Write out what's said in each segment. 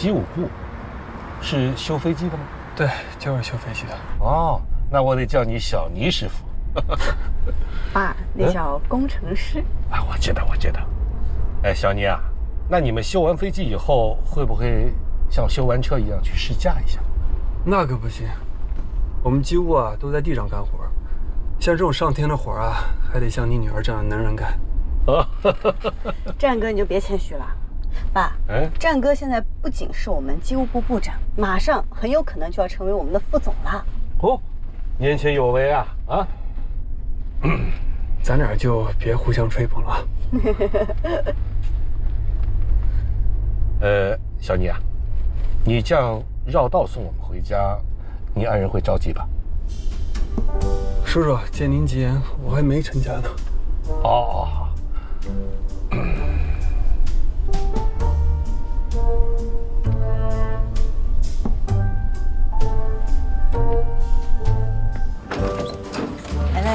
机务部，是修飞机的吗？对，就是修飞机的。哦，那我得叫你小倪师傅。爸，那叫工程师。啊，我知道。哎，小倪啊，那你们修完飞机以后，会不会像修完车一样去试驾一下？那可不行，我们机务啊都在地上干活，像这种上天的活啊，还得像你女儿这样的能人干。战哥，你就别谦虚了。爸，战哥现在不仅是我们机务部部长，马上很有可能就要成为我们的副总了。哦，年轻有为啊！啊，咱俩就别互相吹捧了。小倪啊，你这样绕道送我们回家，你爱人会着急吧？叔叔，借您吉言，我还没成家呢。哦，好。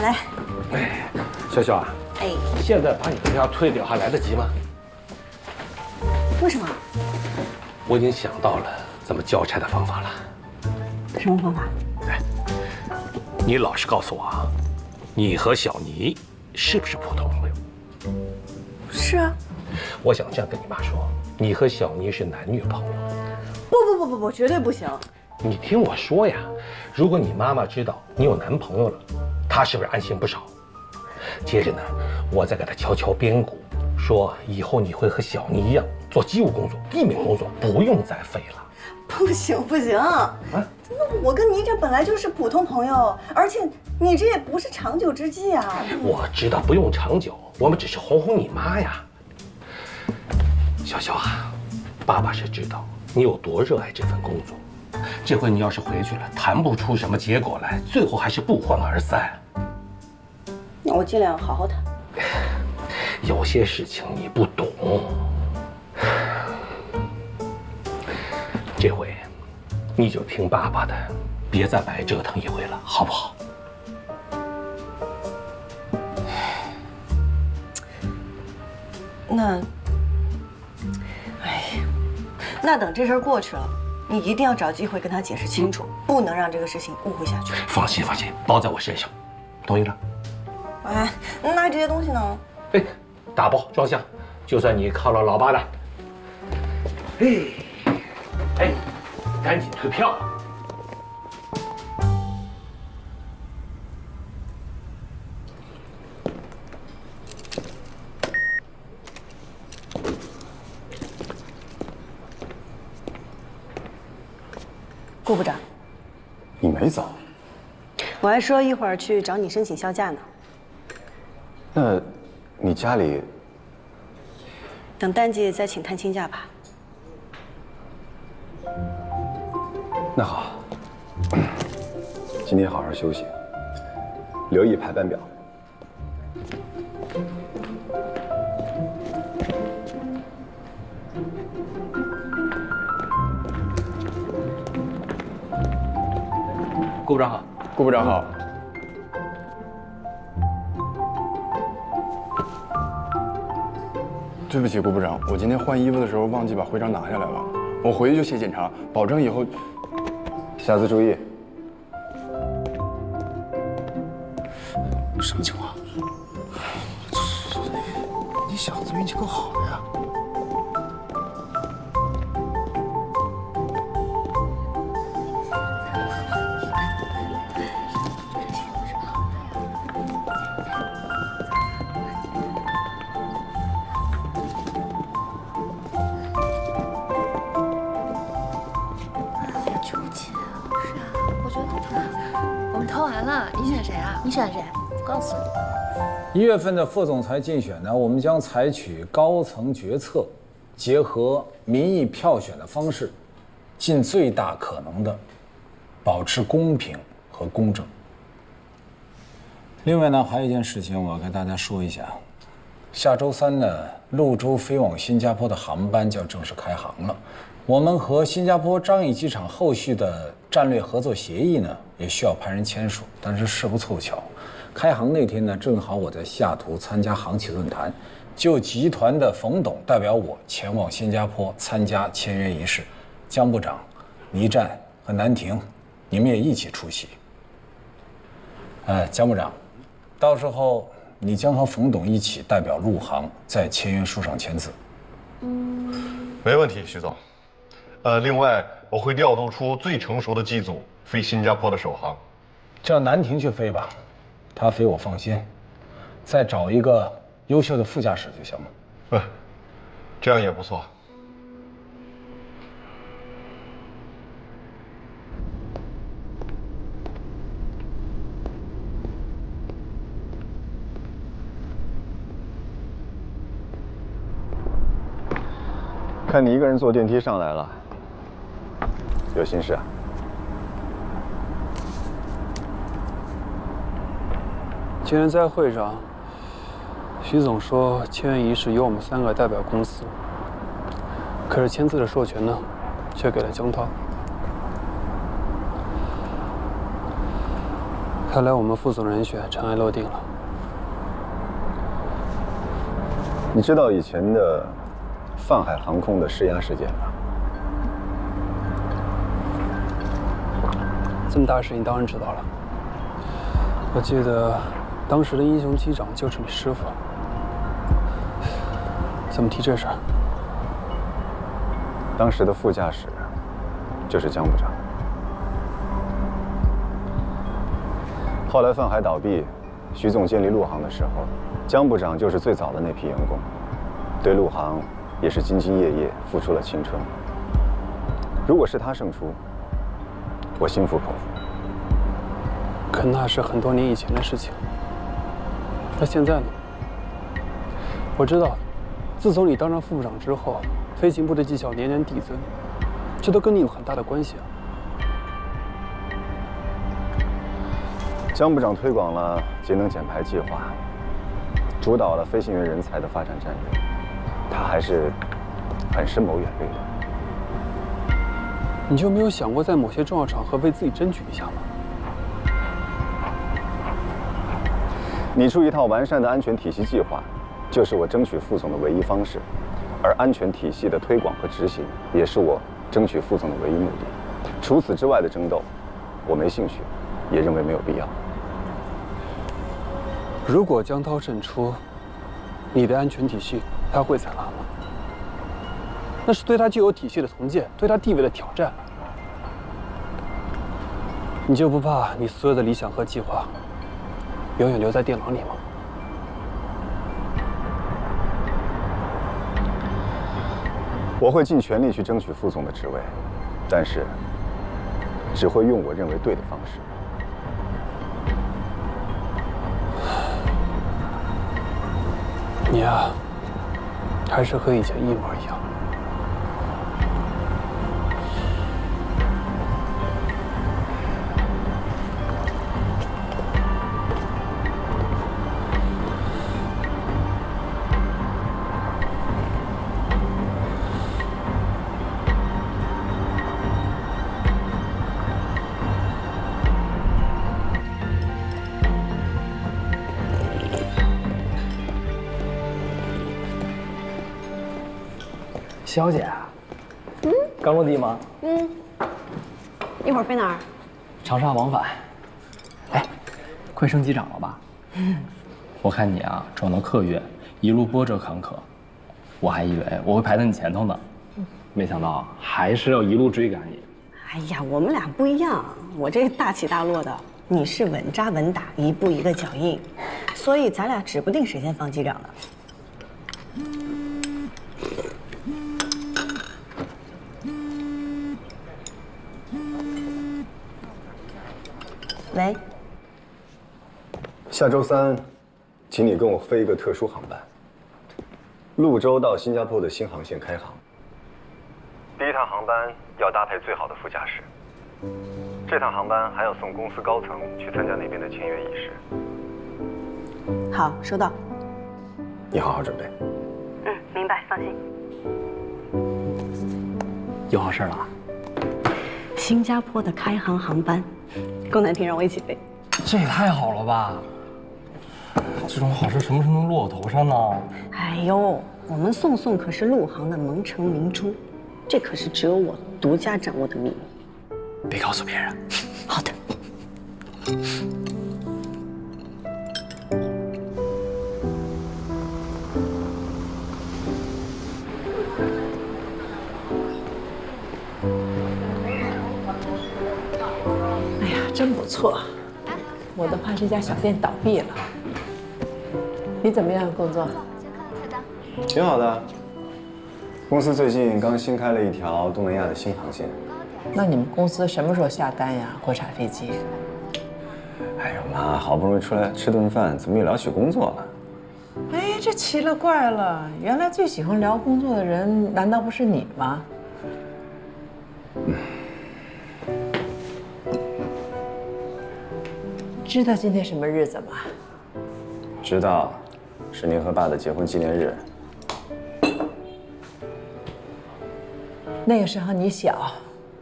来，哎，潇潇啊，哎，现在把你的药退掉还来得及吗？为什么？我已经想到了怎么交差的方法了。什么方法？你老实告诉我啊，你和小倪是不是普通朋友？是啊。我想这样跟你妈说，你和小倪是男女朋友。不，绝对不行。你听我说呀，如果你妈妈知道你有男朋友了，她是不是安心不少？接着呢，我再给她悄悄编鼓，说以后你会和小倪一样做机务工作、地面工作，不用再飞了。不行啊！那我跟你这本来就是普通朋友，而且你这也不是长久之计啊。我知道不用长久，我们只是哄哄你妈呀。小小啊，爸爸是知道你有多热爱这份工作。这回你要是回去了，谈不出什么结果来，最后还是不欢而散。那我尽量好好谈。有些事情你不懂，这回你就听爸爸的，别再白折腾一回了，好不好？那等这事儿过去了，你一定要找机会跟他解释清楚，不能让这个事情误会下去。放心，包在我身上，同意了？哎，那这些东西呢？哎，打包装箱，就算你犒劳老爸的。哎，赶紧退票。顾部长，你没走？我还说一会儿去找你申请销假呢。那，你家里……等淡季再请探亲假吧。那好，今天好好休息，留意排班表。顾部长好。顾部长好。对不起，顾部长，我今天换衣服的时候忘记把徽章拿下来了，我回去就写检查，保证以后下次注意。什么情况？你小子运气够好的呀！你选谁？不告诉你。1月份的副总裁竞选呢，我们将采取高层决策，结合民意票选的方式，尽最大可能的保持公平和公正。另外呢，还有一件事情我要跟大家说一下，下周3呢，陆州飞往新加坡的航班就要正式开航了。我们和新加坡樟宜机场后续的战略合作协议呢，也需要派人签署。但是事不凑巧，开航那天呢，正好我在西雅图参加航企论坛，就集团的冯董代表我前往新加坡参加签约仪式。江部长、倪战和南亭，你们也一起出席。江部长，到时候你将和冯董一起代表陆航在签约书上签字。没问题，徐总。另外我会调度出最成熟的机组飞新加坡的首航。叫南亭去飞吧，他飞我放心。再找一个优秀的副驾驶就行了。这样也不错。看你一个人坐电梯上来了，有心事啊？今天在会上，徐总说签约仪式由我们3个代表公司，可是签字的授权呢，却给了江涛。看来我们副总人选尘埃落定了。你知道以前的泛海航空的施压事件吗？这么大的事情当然知道了。我记得当时的英雄机长就是你师傅。怎么提这事儿？当时的副驾驶就是江部长。后来泛海倒闭，徐总建立陆航的时候，江部长就是最早的那批员工，对陆航也是兢兢业业，付出了青春。如果是他胜出，我心服口服。可那是很多年以前的事情。那现在呢？我知道，自从你当上副部长之后，飞行部的绩效年年递增，这都跟你有很大的关系啊。江部长推广了节能减排计划，主导了飞行员人才的发展战略，他还是很深谋远虑的。你就没有想过在某些重要场合为自己争取一下吗？拟出一套完善的安全体系计划，就是我争取副总的唯一方式，而安全体系的推广和执行，也是我争取副总的唯一目的。除此之外的争斗，我没兴趣，也认为没有必要。如果江涛胜出，你的安全体系他会采纳吗？那是对他既有体系的重建，对他地位的挑战。你就不怕你所有的理想和计划永远留在电脑里吗？我会尽全力去争取副总的职位，但是只会用我认为对的方式。你呀，还是和以前一模一样。小姐，刚落地吗？一会儿飞哪儿？长沙往返。哎，快升机长了吧？我看你啊，转到客运，一路波折坎坷，我还以为我会排在你前头呢，没想到还是要一路追赶你。哎呀，我们俩不一样，我这大起大落的，你是稳扎稳打，一步一个脚印，所以咱俩指不定谁先放机长呢。喂，下周3，请你跟我飞一个特殊航班，潞州到新加坡的新航线开航。第一趟航班要搭配最好的副驾驶，这趟航班还要送公司高层去参加那边的签约仪式。好，收到。你好好准备。明白，放心。有好事了？新加坡的开航航班，龚南亭让我一起飞。这也太好了吧！这种好事什么时候能落我头上呢？哎呦，我们宋宋可是陆航的蒙城明珠，这可是只有我独家掌握的秘密。别告诉别人。好的。哎呀，真不错，我都怕这家小店倒闭了。你怎么样，工作？挺好的。公司最近刚新开了一条东南亚的新航线。那你们公司什么时候下单呀？国产飞机？哎呦妈，好不容易出来吃顿饭，怎么又聊起工作了？哎，这奇了怪了，原来最喜欢聊工作的人，难道不是你吗？知道今天什么日子吗？知道，是您和爸的结婚纪念日。那个时候你小，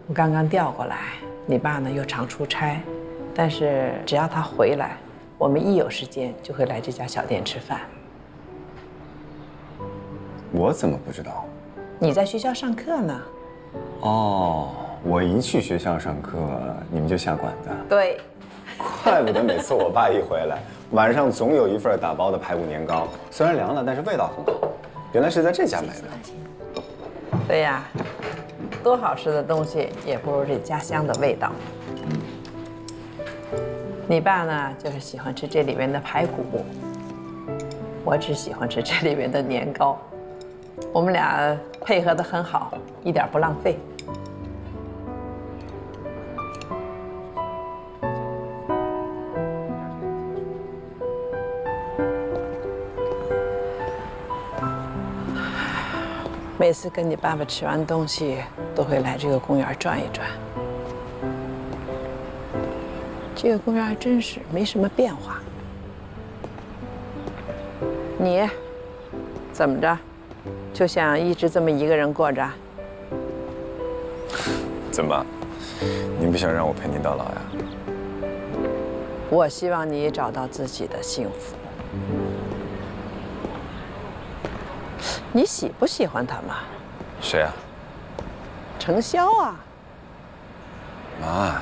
我刚刚调过来，你爸呢又常出差，但是只要他回来，我们一有时间就会来这家小店吃饭。我怎么不知道？你在学校上课呢？哦，我一去学校上课，你们就下馆子。对。怪不得每次我爸一回来，晚上总有一份打包的排骨年糕，虽然凉了，但是味道很好。原来是在这家买的。对呀，多好吃的东西也不如这家乡的味道。你爸呢，就是喜欢吃这里面的排骨，我只喜欢吃这里面的年糕。我们俩配合得很好，一点不浪费。每次跟你爸爸吃完东西，都会来这个公园转一转。这个公园还真是没什么变化。你怎么着，就想一直这么一个人过着？怎么，您不想让我陪您到老呀？我希望你找到自己的幸福。你喜不喜欢他嘛？谁啊？程潇啊。妈。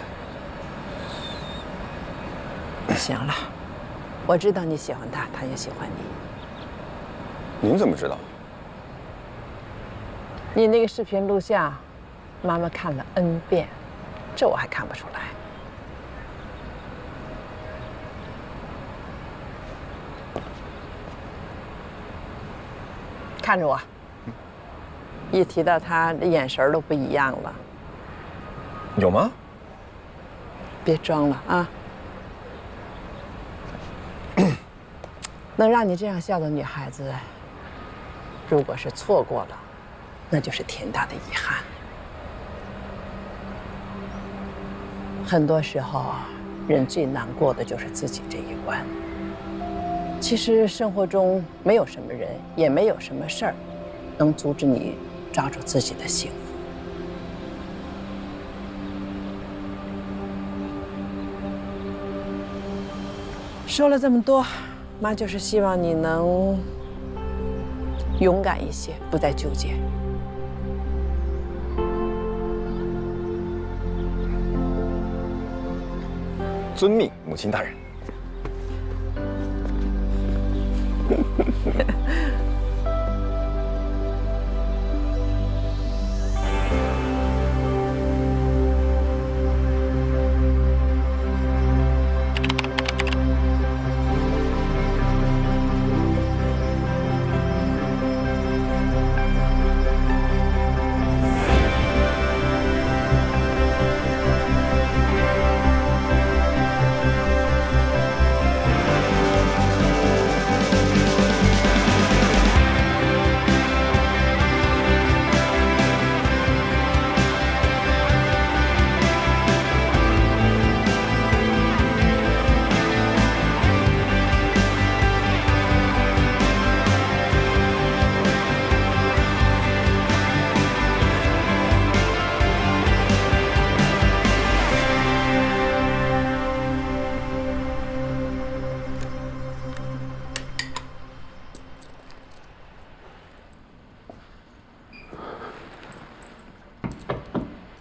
行了，我知道你喜欢他，他也喜欢你。您怎么知道？你那个视频录像，妈妈看了 N 遍，这我还看不出来。看着我，一提到他，眼神都不一样了。有吗？别装了啊！能让你这样笑的女孩子，如果是错过了，那就是天大的遗憾。很多时候，人最难过的就是自己这一关。其实生活中没有什么人，也没有什么事儿，能阻止你抓住自己的幸福。说了这么多，妈就是希望你能勇敢一些，不再纠结。遵命，母亲大人。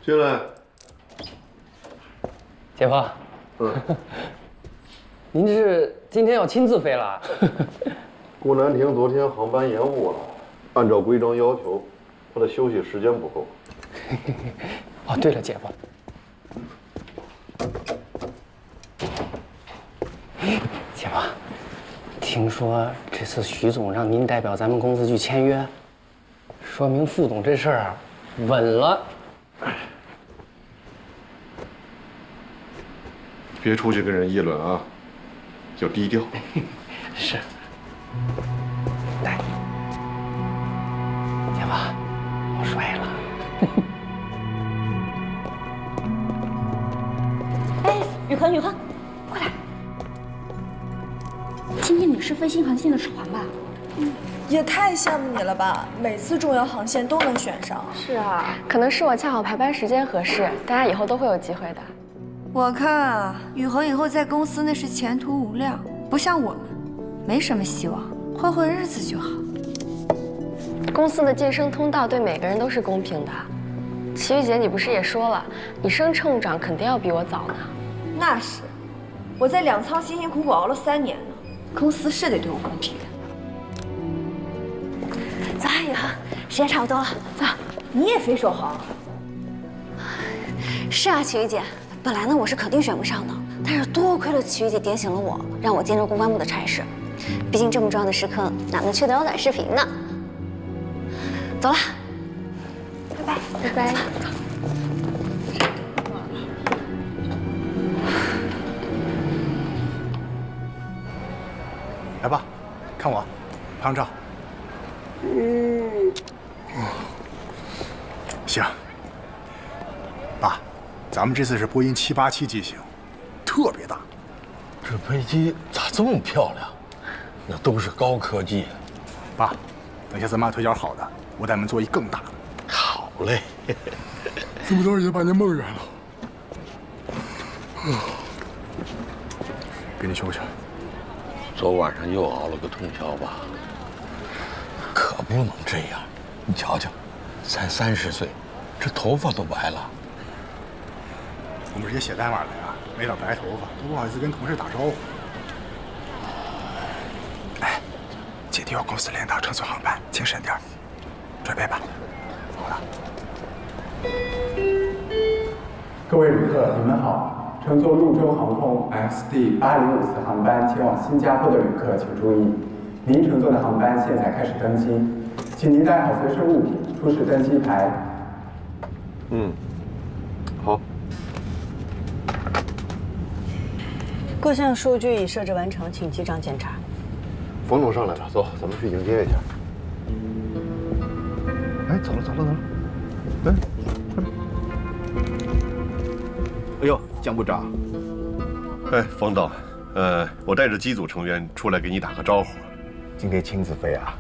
进来。姐夫，您这是今天要亲自飞了？顾南亭昨天航班延误了，按照规章要求，他的休息时间不够。哦，对了，姐夫，姐夫，听说这次徐总让您代表咱们公司去签约，说明副总这事儿啊稳了。别出去跟人议论啊，要低调。是。来，姐夫，我摔了。哎，雨禾，快来！今天你是飞星航线的首航吧？也太羡慕你了吧！每次重要航线都能选上。是啊，可能是我恰好排班时间合适，大家以后都会有机会的。我看啊，雨禾以后在公司那是前途无量，不像我们，没什么希望，混日子就好。公司的晋升通道对每个人都是公平的。齐豫姐，你不是也说了，你升乘务长肯定要比我早呢。那是，我在粮仓辛辛苦苦熬了3年呢，公司是得对我公平。走啊，雨禾，时间差不多了，走。你也飞首航？是啊，齐豫姐。本来呢，我是肯定选不上的，但是多亏了齐豫姐点醒了我，让我兼着公关部的差事。毕竟这么重要的时刻，哪能缺得短视频呢？走了，拜拜，拜拜。来吧，看我，拍张照。行。爸，咱们这次是波音787机型，特别大。这飞机咋这么漂亮？那都是高科技。爸，等下咱妈腿脚好的，我带你们做一更大的。好嘞。这么着也把您梦圆了。给你休息。昨晚上又熬了个通宵吧？可不能这样。你瞧瞧，才30岁，这头发都白了。我们这些写代码的呀，没点白头发都不好意思跟同事打招呼。哎，姐弟有公司领导乘坐航班，精神点儿，准备吧。好了。各位旅客，你们好！乘坐陆州航空 XD8054航班前往新加坡的旅客请注意，您乘坐的航班现在开始登机，请您带好随身物品，出示登机牌。好。各项数据已设置完成，请机长检查。冯总上来了，走，咱们去迎接一下。哎，走了。哎，快点。哎呦，江部长。哎，冯导，我带着机组成员出来给你打个招呼。今天亲自飞啊？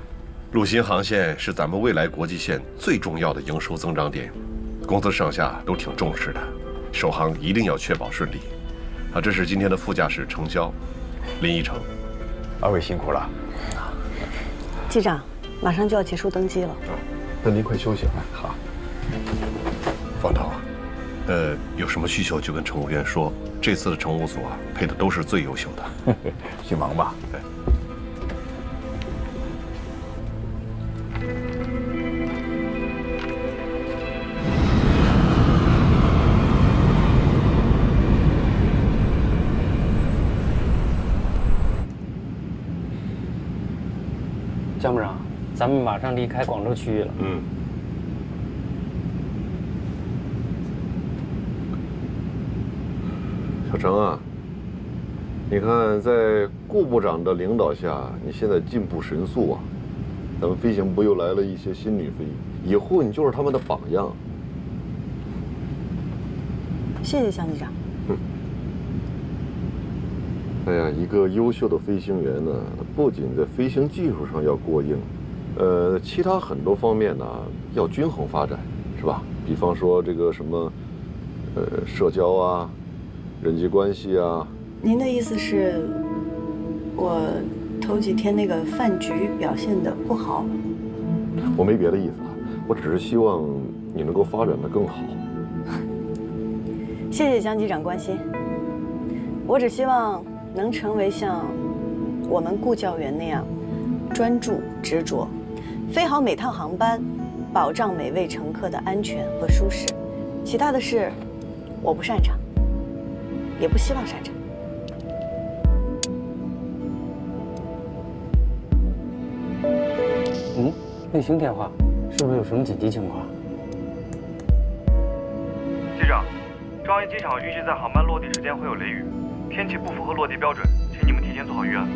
陆新航线是咱们未来国际线最重要的营收增长点，公司上下都挺重视的，首航一定要确保顺利。啊，这是今天的副驾驶程潇、林依晨，二位辛苦了。机长，马上就要结束登机了。那您快休息吧。好。方导，有什么需求就跟乘务员说，这次的乘务组啊，配的都是最优秀的。去忙吧。对。江部长，咱们马上离开广州区域了。小程啊，你看在顾部长的领导下，你现在进步神速啊！咱们飞行部又来了一些新女飞，以后你就是他们的榜样。谢谢江机长。哎呀，一个优秀的飞行员呢，不仅在飞行技术上要过硬，其他很多方面呢要均衡发展，是吧？比方说这个什么，社交啊，人际关系啊。您的意思是，我头几天那个饭局表现得不好？我没别的意思啊，我只是希望你能够发展得更好。谢谢江机长关心。我只希望能成为像我们顾教员那样专注执着，飞好每趟航班，保障每位乘客的安全和舒适。其他的事，我不擅长，也不希望擅长。卫星电话，是不是有什么紧急情况？机长，樟宜机场预计在航班落地时间会有雷雨，天气不符合落地标准，请你们提前做好预案。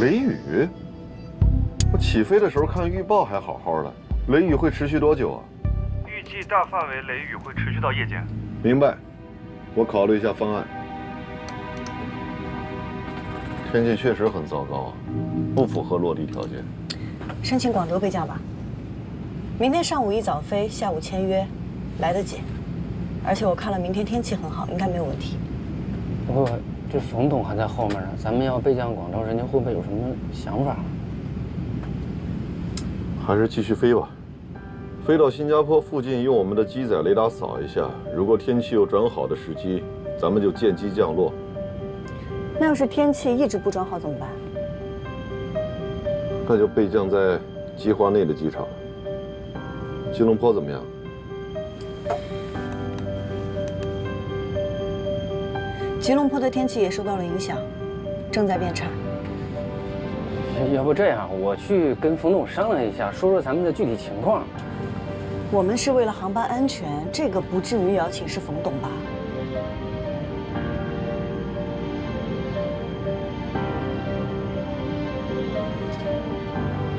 雷雨？我起飞的时候看预报还好好的，雷雨会持续多久啊？预计大范围雷雨会持续到夜间。明白，我考虑一下方案。天气确实很糟糕，不符合落地条件。申请广州备降吧。明天上午一早飞，下午签约，来得及。而且我看了明天天气很好，应该没有问题。不过这冯董还在后面呢，咱们要备降广州，人家会不会有什么想法？还是继续飞吧，飞到新加坡附近，用我们的机载雷达扫一下，如果天气有转好的时机，咱们就见机降落。那要是天气一直不转好怎么办？那就备降在计划内的机场。吉隆坡怎么样？吉隆坡的天气也受到了影响，正在变差。要不这样，我去跟冯董商量一下，说说咱们的具体情况。我们是为了航班安全，这个不至于也要请示冯董吧？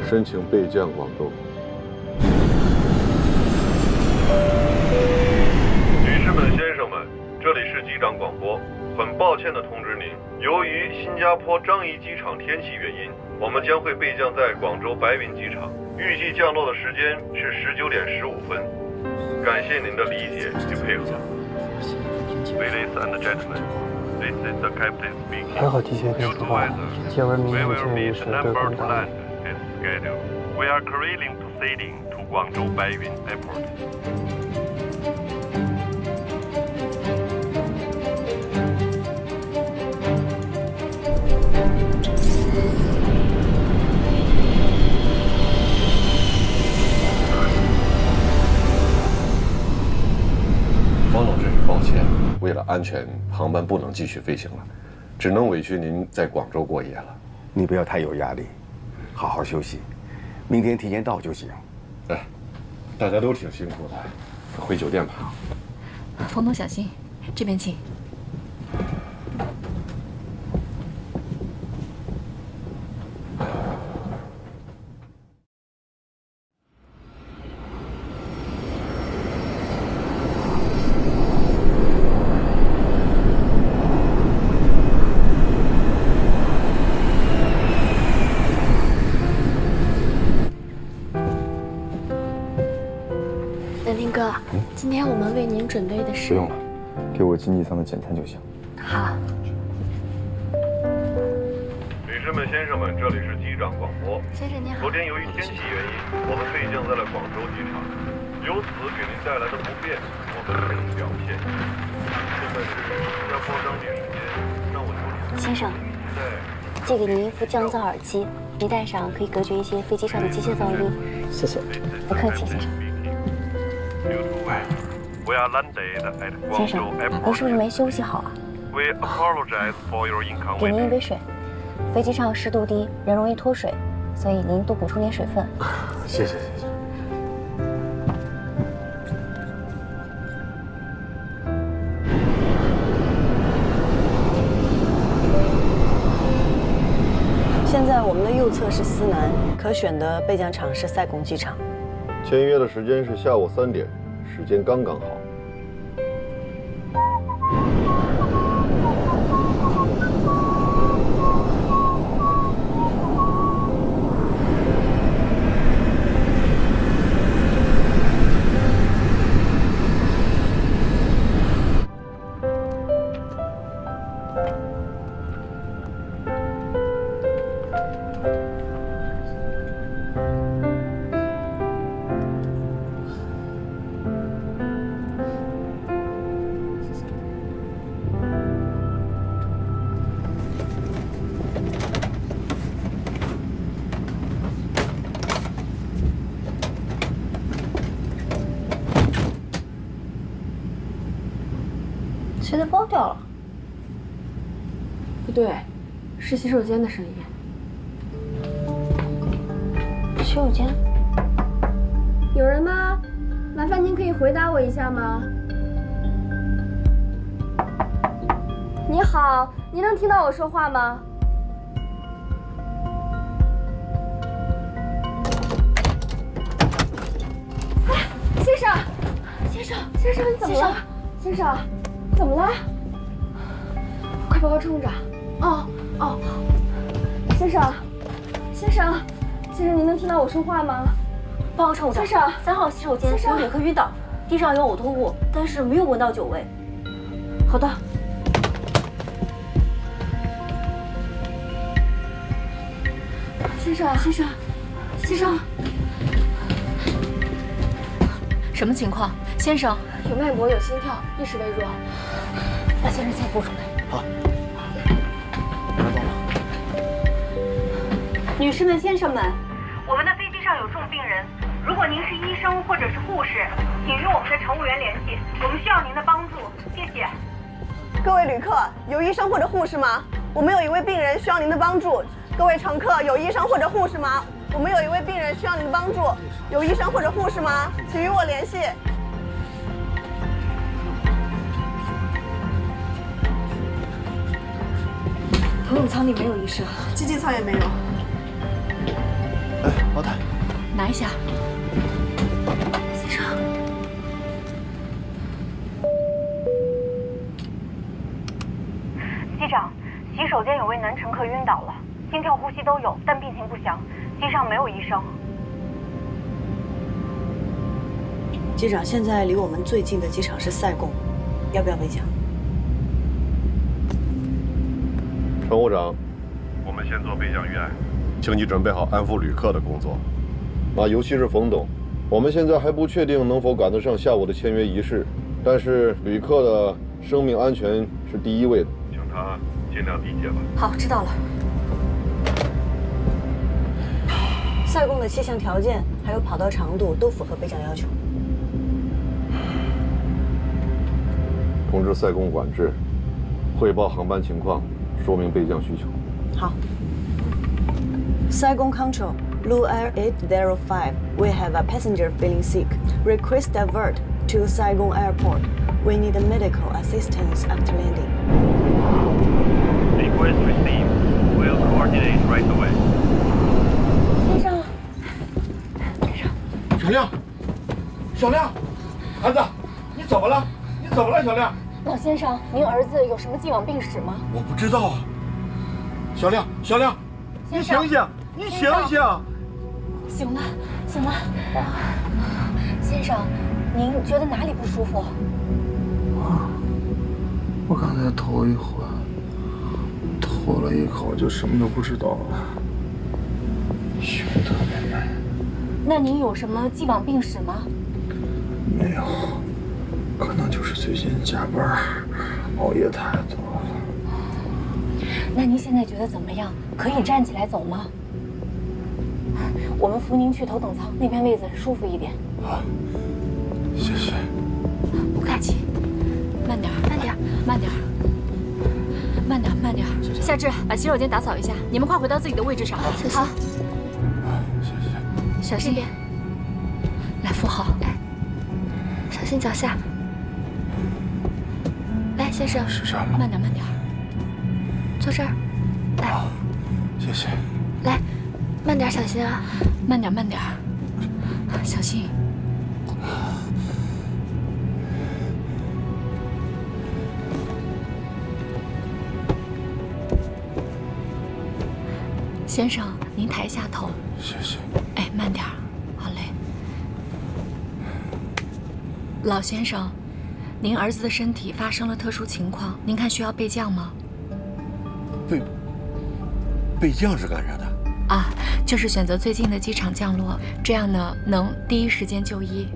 申请备降广州。女士们、先生们，这里是机长广播。很抱歉地通知您，由于新加坡樟宜机场天气原因，我们将会备降在广州白云机场，预计降落的时间是19点15分。感谢您的理解与配合。Ladies and gentlemen, this is the captain speaking. 还好提前跟出发，接完明天建议是对空达。We are currently proceeding to Guangzhou Baiyun Airport. 方总，真是抱歉，为了安全，航班不能继续飞行了，只能委屈您在广州过夜了。你不要太有压力，好好休息，明天提前到就行。哎，大家都挺辛苦的，回酒店吧。冯总小心，这边请。南丁哥，今天我们为您准备的是……不用了，给我经济舱的简餐就行。好。女士们、先生们，这里是机长广播。先生您好。昨天由于天气原因，我们备降在了广州机场，由此给您带来的不便，我们深表歉意。现在是新加坡当地时间上午9点。先生，借给您一副降噪耳机，一戴上可以隔绝一些飞机上的机械噪音。谢谢。不客气，先生。We are landed at 先生， Guangzhou 您 Airport. 是不是没休息好啊？ We apologize for your 给您一 inconvenience. 杯水，飞机上湿度低，人容易脱水，所以您多补充点水分。谢谢谢谢。现在我们的右侧是思南，可选的备降场是塞贡机场。签约的时间是下午3点，时间刚刚好。现在爆掉了。不对，是洗手间的声音。洗手间？有人吗？麻烦您可以回答我一下吗？你好，您能听到我说话吗？先生，先生，先生，你怎么了？先生，怎么了？快报告乘务长。哦，先生，先生，先生，您能听到我说话吗？报告乘务长，先生，3号洗手间有旅客晕倒，地上有呕吐物，但是没有闻到酒味。好的。先生，先生，先生，什么情况？先生，有脉搏，有心跳，意识微弱。把先生先扶出来。好。女士们、先生们，我们的飞机上有重病人，如果您是医生或者是护士，请与我们的乘务员联系，我们需要您的帮助，谢谢。各位旅客，有医生或者护士吗？我们有一位病人需要您的帮助。各位乘客，有医生或者护士吗？我们有一位病人需要您的帮助，有医生或者护士吗？请与我联系。头等舱里没有医生，经济舱也没有。哎，老太，拿一下。先生。机长，洗手间有位男乘客晕倒了，心跳、呼吸都有，但病情不详，机上没有医生。机长，现在离我们最近的机场是塞贡，要不要备降？乘务长，我们先做备降预案，请你准备好安抚旅客的工作。尤其是冯董，我们现在还不确定能否赶得上下午的签约仪式，但是旅客的生命安全是第一位的，请他尽量理解吧。好，知道了。塞贡的气象条件还有跑道长度都符合备降要求。通知塞贡管制，汇报航班情况，说明备降需求。好。Saigon Control, Blue Air 805. We have a passenger feeling sick. Request divert to Saigon Airport. We need medical assistance after landing. Request received. We'll coordinate right away. 先生，小亮，小亮，孩子，你怎么了？你怎么了，小亮？老先生，您儿子有什么既往病史吗？我不知道啊。小亮，小亮，你醒醒，你醒醒！醒了，醒了。先生，您觉得哪里不舒服？我刚才头一回吐了一口，就什么都不知道了，胸特别闷。那您有什么既往病史吗？没有，可能就是最近加班熬夜太多了。那您现在觉得怎么样？可以站起来走吗？我们扶您去头等舱，那边位子舒服一点。好，谢谢。不客气。慢点，慢点，慢点，慢点，慢点。夏至，把洗手间打扫一下，你们快回到自己的位置上。好，谢谢。小心点。来，扶好。来，小心脚下。来，先生。是这样吗？慢点，慢点。坐这儿。来。好，谢谢。来，慢点，小心啊。慢点，慢点，小心。先生，您抬下头。谢谢。哎，慢点，好嘞。老先生，您儿子的身体发生了特殊情况，您看需要备降吗？备降是干啥的？啊，就是选择最近的机场降落，这样呢能第一时间就医。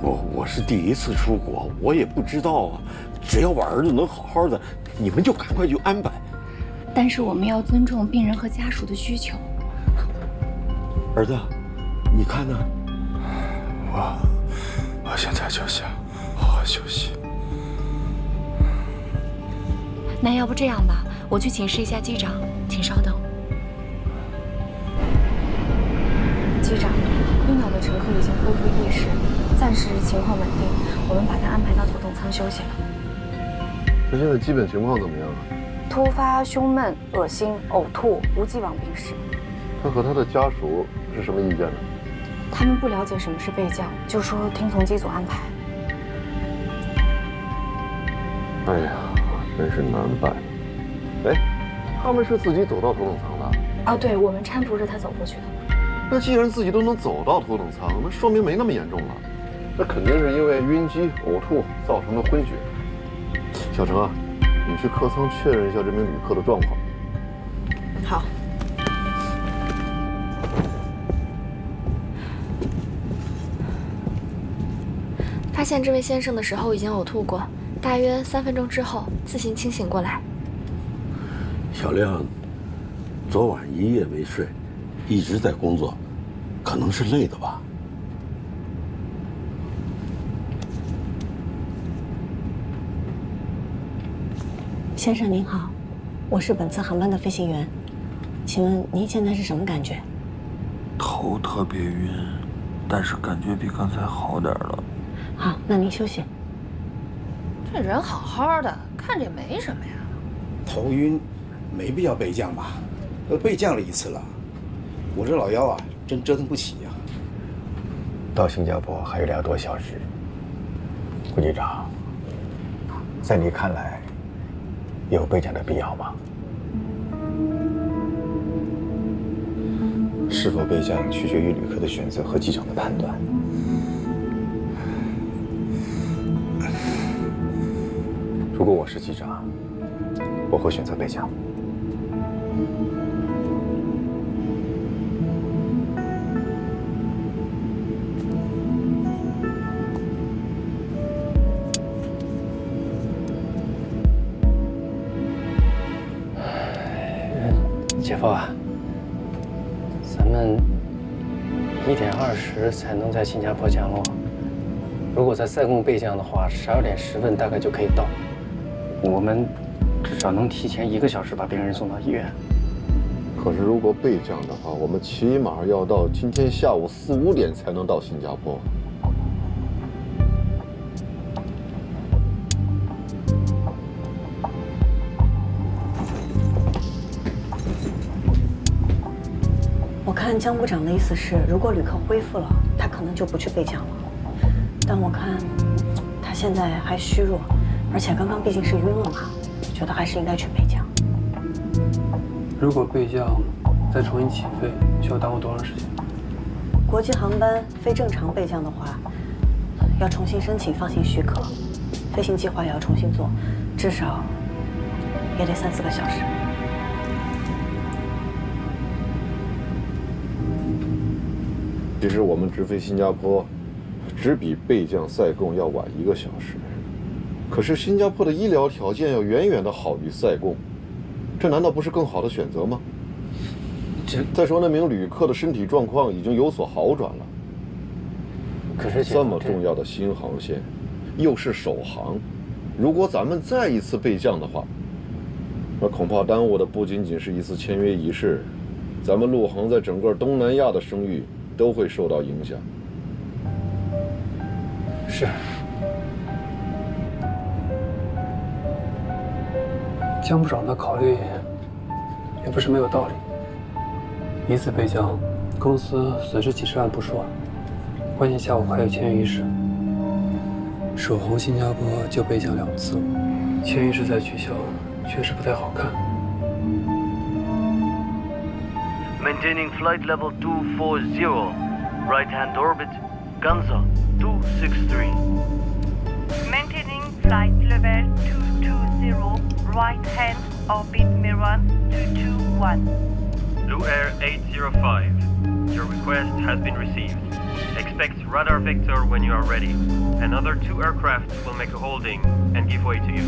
我是第一次出国，我也不知道啊。只要我儿子能好好的，你们就赶快去安排。但是我们要尊重病人和家属的需求。儿子，你看呢？我现在就想好好休息。那要不这样吧，我去请示一下机长，请稍等。机长，晕倒的乘客已经恢复意识，暂时情况稳定，我们把他安排到头等舱休息了。他现在基本情况怎么样啊？突发胸闷、恶心、呕吐，无既往病史。他和他的家属是什么意见呢？他们不了解什么是备降，就说听从机组安排。哎呀，真是难办。哎，他们是自己走到头等舱的？啊，对，我们搀扶着他走过去的。那既然自己都能走到头等舱，那说明没那么严重了。那肯定是因为晕机、呕吐造成的昏厥。小程啊，你去客舱确认一下这名旅客的状况。好。发现这位先生的时候已经呕吐过，大约3分钟之后自行清醒过来。小亮，昨晚一夜没睡，一直在工作，可能是累的吧。先生您好，我是本次航班的飞行员，请问您现在是什么感觉？头特别晕，但是感觉比刚才好点了。好，那您休息。这人好好的，看着也没什么呀。头晕，没必要备降吧？都备降了一次了，我这老腰啊，真折腾不起呀。到新加坡还有2多小时，顾机长，在你看来，有备降的必要吗？是否备降取决于旅客的选择和机长的判断。如果我是机长，我会选择备降。姐夫啊，咱们1点20才能在新加坡降落。如果在赛贡备降的话，12点10分大概就可以到。我们至少能提前1个小时把病人送到医院。可是如果备降的话，我们起码要到今天下午4、5点才能到新加坡。我看江部长的意思是，如果旅客恢复了，他可能就不去备降了。但我看他现在还虚弱，而且刚刚毕竟是晕了嘛，觉得还是应该去备降。如果备降再重新起飞，需要耽误多长时间？国际航班非正常备降的话，要重新申请放行许可，飞行计划也要重新做，至少也得3、4个小时。其实我们直飞新加坡，只比备降赛贡要晚1个小时。可是新加坡的医疗条件要远远的好于赛贡，这难道不是更好的选择吗？再说那名旅客的身体状况已经有所好转了。可是这么重要的新航线，又是首航，如果咱们再一次备降的话，那恐怕耽误的不仅仅是一次签约仪式，咱们陆航在整个东南亚的声誉都会受到影响。是。江部长的考虑也不是没有道理。一次备降，公司损失几十万不说，关键下午还有签约仪式。首航新加坡就备降2次，签约仪式再取消，确实不太好看。Maintaining flight level 240, right hand orbit, Ganza 263. Maintaining flight level 220, right hand orbit Miran 221. Blue Air 805, your request has been received. Expect radar vector when you are ready. Another 2 aircraft will make a holding and give way to you.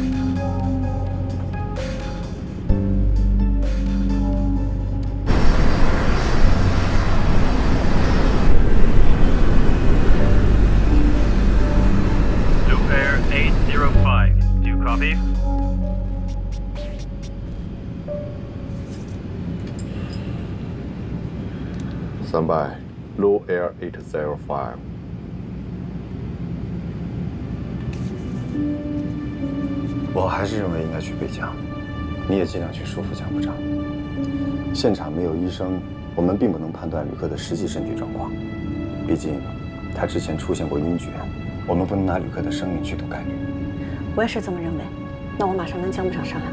Blue Air 805, do you copy? Standby, Low Air 805。我还是认为应该去备降，你也尽量去说服江部长。现场没有医生，我们并不能判断旅客的实际身体状况，毕竟他之前出现过晕厥，我们不能拿旅客的生命去赌概率。我也是这么认为。那我马上跟江部长商量。